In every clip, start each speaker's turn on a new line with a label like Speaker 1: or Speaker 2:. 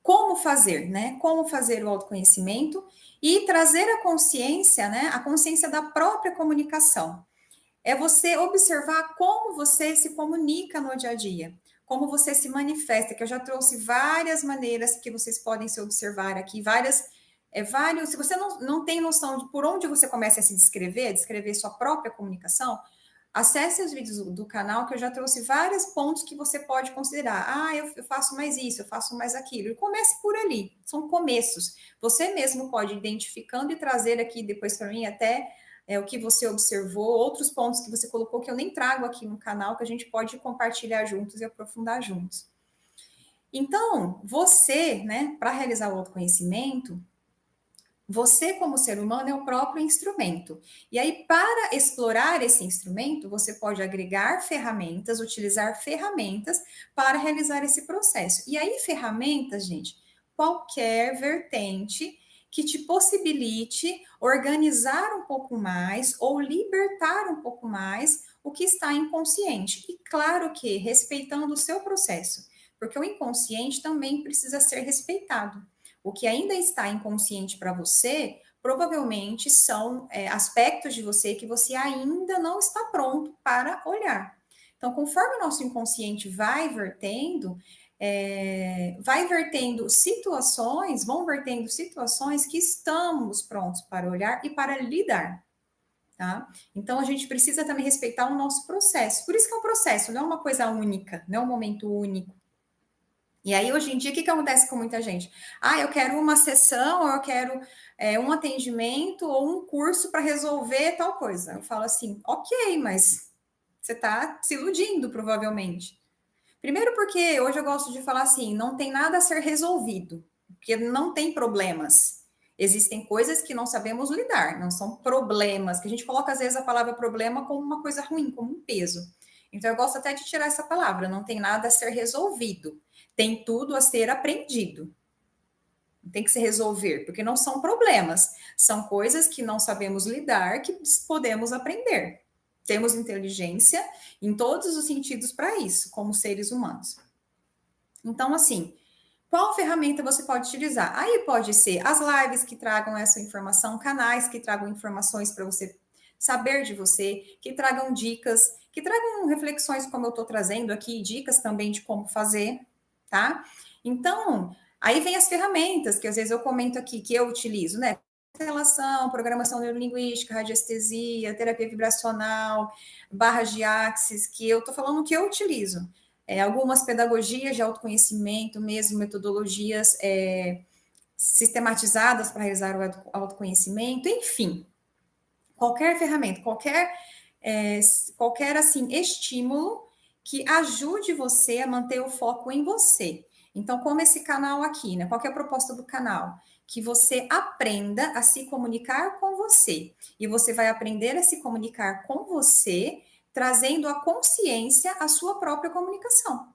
Speaker 1: como fazer, né? Como fazer o autoconhecimento e trazer a consciência, né? A consciência da própria comunicação. É você observar como você se comunica no dia a dia, como você se manifesta, que eu já trouxe várias maneiras que vocês podem se observar aqui, vários. Se você não tem noção de por onde você começa a se descrever sua própria comunicação, acesse os vídeos do canal, que eu já trouxe vários pontos que você pode considerar. Ah, eu faço mais isso, eu faço mais aquilo. E comece por ali, são começos. Você mesmo pode ir identificando e trazer aqui depois para mim até o que você observou, outros pontos que você colocou que eu nem trago aqui no canal, que a gente pode compartilhar juntos e aprofundar juntos. Então, você, né, para realizar o autoconhecimento, você, como ser humano, é o próprio instrumento. E aí, para explorar esse instrumento, você pode agregar ferramentas, utilizar ferramentas para realizar esse processo. E aí, ferramentas, gente, qualquer vertente que te possibilite organizar um pouco mais ou libertar um pouco mais o que está inconsciente. E claro que respeitando o seu processo, porque o inconsciente também precisa ser respeitado. O que ainda está inconsciente para você, provavelmente são aspectos de você que você ainda não está pronto para olhar. Então, conforme o nosso inconsciente vão vertendo situações que estamos prontos para olhar e para lidar. Tá? Então, a gente precisa também respeitar o nosso processo. Por isso que é um processo, não é uma coisa única, não é um momento único. E aí, hoje em dia, o que acontece com muita gente? Ah, eu quero uma sessão, ou eu quero um atendimento ou um curso para resolver tal coisa. Eu falo assim, ok, mas você está se iludindo, provavelmente. Primeiro porque hoje eu gosto de falar assim, não tem nada a ser resolvido, porque não tem problemas. Existem coisas que não sabemos lidar, não são problemas, que a gente coloca às vezes a palavra problema como uma coisa ruim, como um peso. Então eu gosto até de tirar essa palavra, não tem nada a ser resolvido, tem tudo a ser aprendido. Tem que se resolver, porque não são problemas, são coisas que não sabemos lidar, que podemos aprender. Temos inteligência em todos os sentidos para isso, como seres humanos. Então, assim, qual ferramenta você pode utilizar? Aí pode ser as lives que tragam essa informação, canais que tragam informações para você saber de você, que tragam dicas, que tragam reflexões como eu estou trazendo aqui, dicas também de como fazer, tá? Então, aí vem as ferramentas que às vezes eu comento aqui, que eu utilizo, né? Relação, programação neurolinguística, radiestesia, terapia vibracional, barras de axis, que eu estou falando que eu utilizo. Algumas pedagogias de autoconhecimento, mesmo metodologias sistematizadas para realizar o autoconhecimento, enfim, qualquer ferramenta, qualquer assim estímulo que ajude você a manter o foco em você. Então, como esse canal aqui, né? Qual é a proposta do canal? Que você aprenda a se comunicar com você. E você vai aprender a se comunicar com você, trazendo a consciência à sua própria comunicação.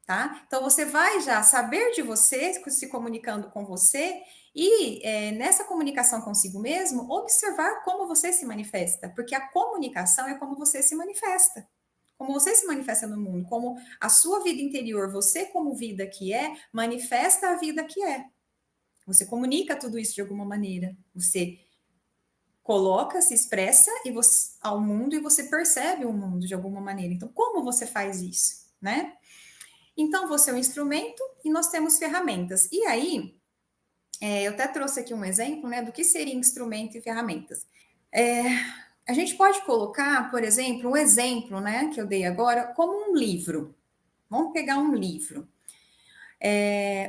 Speaker 1: Tá? Então, você vai já saber de você, se comunicando com você, e nessa comunicação consigo mesmo, observar como você se manifesta, porque a comunicação é como você se manifesta. Como você se manifesta no mundo, como a sua vida interior, você como vida que manifesta a vida que é. Você comunica tudo isso de alguma maneira. Você coloca, se expressa ao mundo e você percebe o mundo de alguma maneira. Então, como você faz isso, né? Então, você é um instrumento e nós temos ferramentas. E aí, eu até trouxe aqui um exemplo, né, do que seria instrumento e ferramentas. A gente pode colocar, por exemplo, um exemplo, né, que eu dei agora, como um livro. Vamos pegar um livro.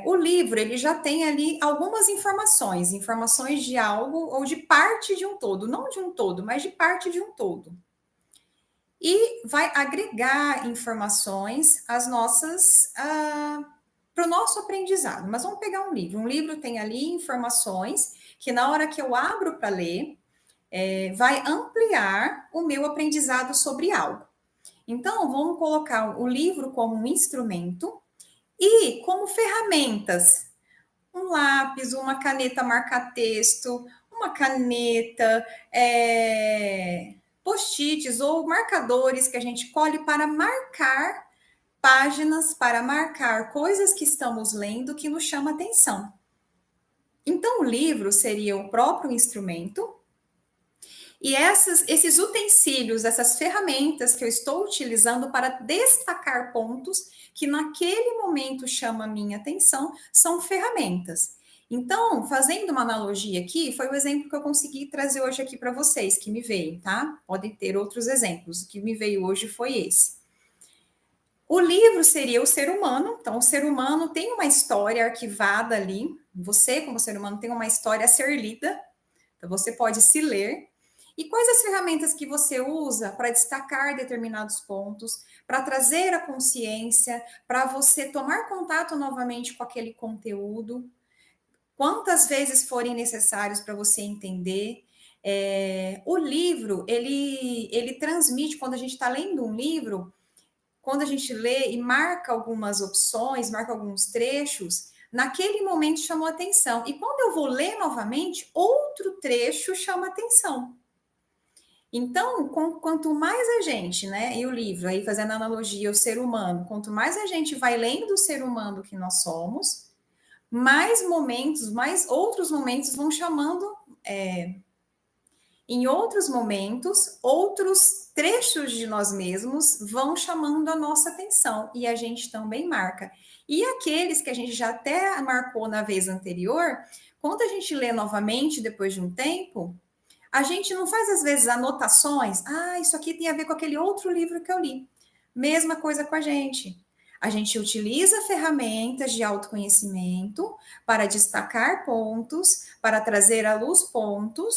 Speaker 1: O livro, ele já tem ali algumas informações de algo ou de parte de um todo, não de um todo, mas de parte de um todo. E vai agregar informações às nossas para o nosso aprendizado. Mas vamos pegar um livro. Um livro tem ali informações que na hora que eu abro para ler, vai ampliar o meu aprendizado sobre algo. Então, vamos colocar o livro como um instrumento e como ferramentas. Um lápis, uma caneta marca-texto, uma caneta, post-its ou marcadores que a gente colhe para marcar páginas para marcar coisas que estamos lendo que nos chama atenção. Então, o livro seria o próprio instrumento, e esses utensílios, essas ferramentas que eu estou utilizando para destacar pontos que naquele momento chamam a minha atenção, são ferramentas. Então, fazendo uma analogia aqui, foi o exemplo que eu consegui trazer hoje aqui para vocês, que me veio, tá? Podem ter outros exemplos, o que me veio hoje foi esse. O livro seria o ser humano, então o ser humano tem uma história arquivada ali, você, como ser humano, tem uma história a ser lida, então você pode se ler. E quais as ferramentas que você usa para destacar determinados pontos, para trazer a consciência, para você tomar contato novamente com aquele conteúdo? Quantas vezes forem necessários para você entender? O livro, ele transmite, quando a gente está lendo um livro, quando a gente lê e marca algumas opções, marca alguns trechos, naquele momento chamou atenção. E quando eu vou ler novamente, outro trecho chama atenção. Então, quanto mais a gente, né, e o livro, aí fazendo analogia ao ser humano, quanto mais a gente vai lendo o ser humano que nós somos, mais momentos, mais outros momentos vão chamando, em outros momentos, outros trechos de nós mesmos vão chamando a nossa atenção e a gente também marca. E aqueles que a gente já até marcou na vez anterior, quando a gente lê novamente depois de um tempo, a gente não faz, às vezes, anotações. Ah, isso aqui tem a ver com aquele outro livro que eu li. Mesma coisa com a gente. A gente utiliza ferramentas de autoconhecimento para destacar pontos, para trazer à luz pontos,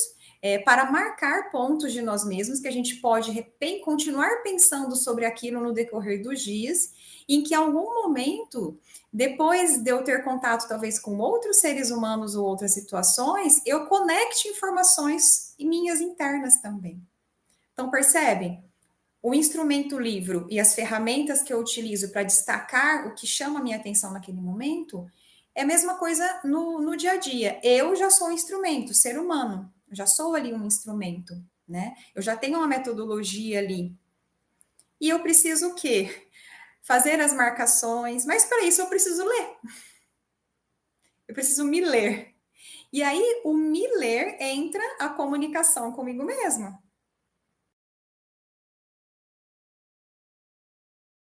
Speaker 1: para marcar pontos de nós mesmos que a gente pode continuar pensando sobre aquilo no decorrer dos dias, em que em algum momento, depois de eu ter contato talvez com outros seres humanos ou outras situações, eu conecte informações minhas internas também. Então, percebem? O instrumento livro e as ferramentas que eu utilizo para destacar o que chama a minha atenção naquele momento, é a mesma coisa no dia a dia. Eu já sou um instrumento, ser humano, eu já sou ali um instrumento, né? Eu já tenho uma metodologia ali. E eu preciso o quê? Fazer as marcações, mas para isso eu preciso ler. Eu preciso me ler. E aí, o me ler entra a comunicação comigo mesma.